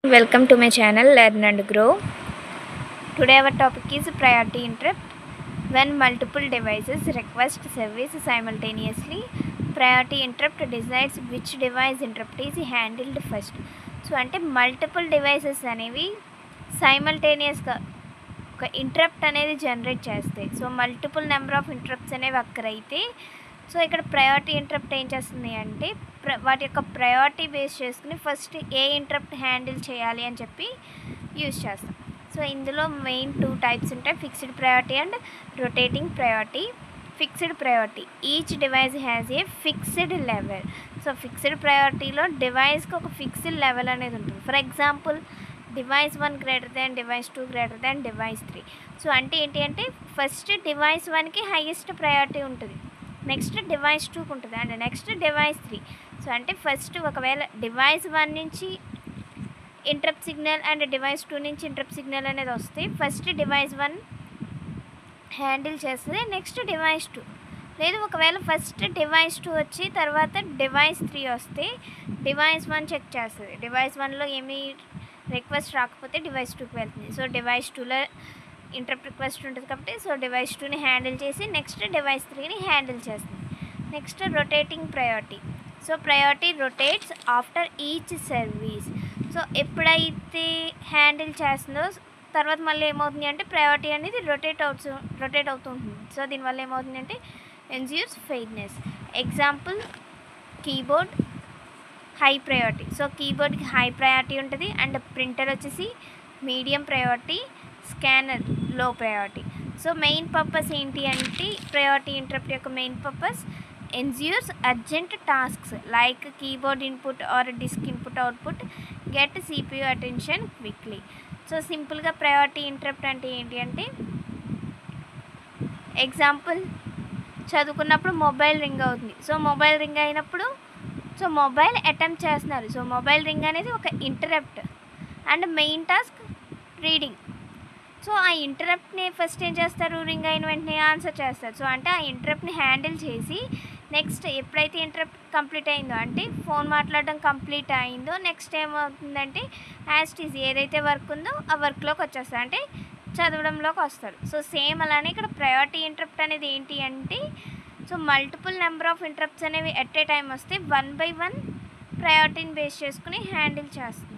Welcome to my channel Learn and Grow. Today our topic is priority interrupt. When multiple devices request service simultaneously, priority interrupt decides which device interrupt is handled first. So అంటే multiple devices అనేవి సైమల్టేనియస్గా ఒక interrupt అనేది generate చేస్తాయి. So multiple number of interrupts అనేవి అక్కరైతే so ఇక్కడ priority interrupt ఏం చేస్తుంది అంటే వాటి యొక్క ప్రయారిటీ బేస్ చేసుకుని ఫస్ట్ ఏ ఇంటరప్ట్ హ్యాండిల్ చేయాలి అని చెప్పి యూజ్ చేస్తాం. సో ఇందులో మెయిన్ 2 టైప్స్ ఉంటాయి, fixed priority and rotating priority. Fixed priority, each device has a fixed level. So fixed ప్రయారిటీలో డివైస్కి ఒక ఫిక్స్డ్ లెవెల్ అనేది ఉంటుంది. For example device 1 greater than device 2 greater than device 3. So అంటే ఏంటి అంటే ఫస్ట్ డివైస్ 1కి హైయెస్ట్ ప్రయారిటీ ఉంటుంది, నెక్స్ట్ డివైస్ 2కి ఉంటుంది అండ్ నెక్స్ట్ డివైస్ 3. సో అంటే ఫస్ట్ ఒకవేళ డివైస్ 1 నుంచి ఇంటరప్ట్ సిగ్నల్ అండ్ డివైస్ 2 నుంచి ఇంటరప్ట్ సిగ్నల్ అనేది వస్తే ఫస్ట్ డివైస్ 1 హ్యాండిల్ చేస్తుంది, నెక్స్ట్ డివైస్ 2. లేదు ఒకవేళ ఫస్ట్ డివైస్ 2 వచ్చి తర్వాత డివైస్ 3 వస్తే డివైస్ 1 చెక్ చేస్తుంది. డివైస్ 1లో ఏమీ రిక్వెస్ట్ రాకపోతే డివైస్ 2కి వెళ్తుంది. సో డివైస్ 2లో ఇంటరప్ట్ రిక్వెస్ట్ ఉంటుంది కాబట్టి సో డివైస్ 2ని హ్యాండిల్ చేసి నెక్స్ట్ డివైస్ 3ని హ్యాండిల్ చేస్తుంది. Next rotating priority. So priority rotates after each service. So ఎప్పుడైతే హ్యాండిల్ చేస్తుందో తర్వాత మళ్ళీ ఏమవుతుంది అంటే ప్రయారిటీ అనేది రొటేట్ అవుతూ ఉంటుంది. సో దీనివల్ల ఏమవుతుంది అంటే ensures fairness. Example keyboard high priority. So కీబోర్డ్కి హై ప్రయారిటీ ఉంటుంది అండ్ ప్రింటర్ వచ్చేసి medium priority, scanner low priority. So main purpose ఏంటి అంటే ప్రయారిటీ ఇంటరప్ట్ యొక్క main purpose ensures urgent tasks like keyboard input or disk input output get CPU attention quickly. So సింపుల్గా priority interrupt అంటే ఏంటి అంటే example చదువుకున్నప్పుడు mobile ring అవుతుంది. So mobile ring అయినప్పుడు సో మొబైల్ అటెంప్ట్ చేస్తున్నారు. సో మొబైల్ రింగ్ అనేది ఒక interrupt and main task reading. So ఆ ఇంటరప్ట్ని ఫస్ట్ ఏం చేస్తారు, రింగ్ అయిన వెంటనే ఆన్సర్ చేస్తారు. సో అంటే ఆ ఇంటరప్ట్ని హ్యాండిల్ చేసి నెక్స్ట్ ఎప్పుడైతే ఇంటరప్ట్ కంప్లీట్ అయిందో అంటే ఫోన్ మాట్లాడడం కంప్లీట్ అయిందో నెక్స్ట్ ఏమవుతుందంటే యాస్టీజ్ ఏదైతే వర్క్ ఉందో ఆ వర్క్లోకి వచ్చేస్తారు, అంటే చదవడంలోకి వస్తారు. సో సేమ్ అలానే ఇక్కడ ప్రయారిటీ ఇంటరప్ట్ అనేది ఏంటి అంటే so multiple number of interrupts అనేవి ఎట్ ఏ టైం వస్తే 1 by 1 ప్రయారిటీని బేస్ చేసుకుని హ్యాండిల్ చేస్తారు.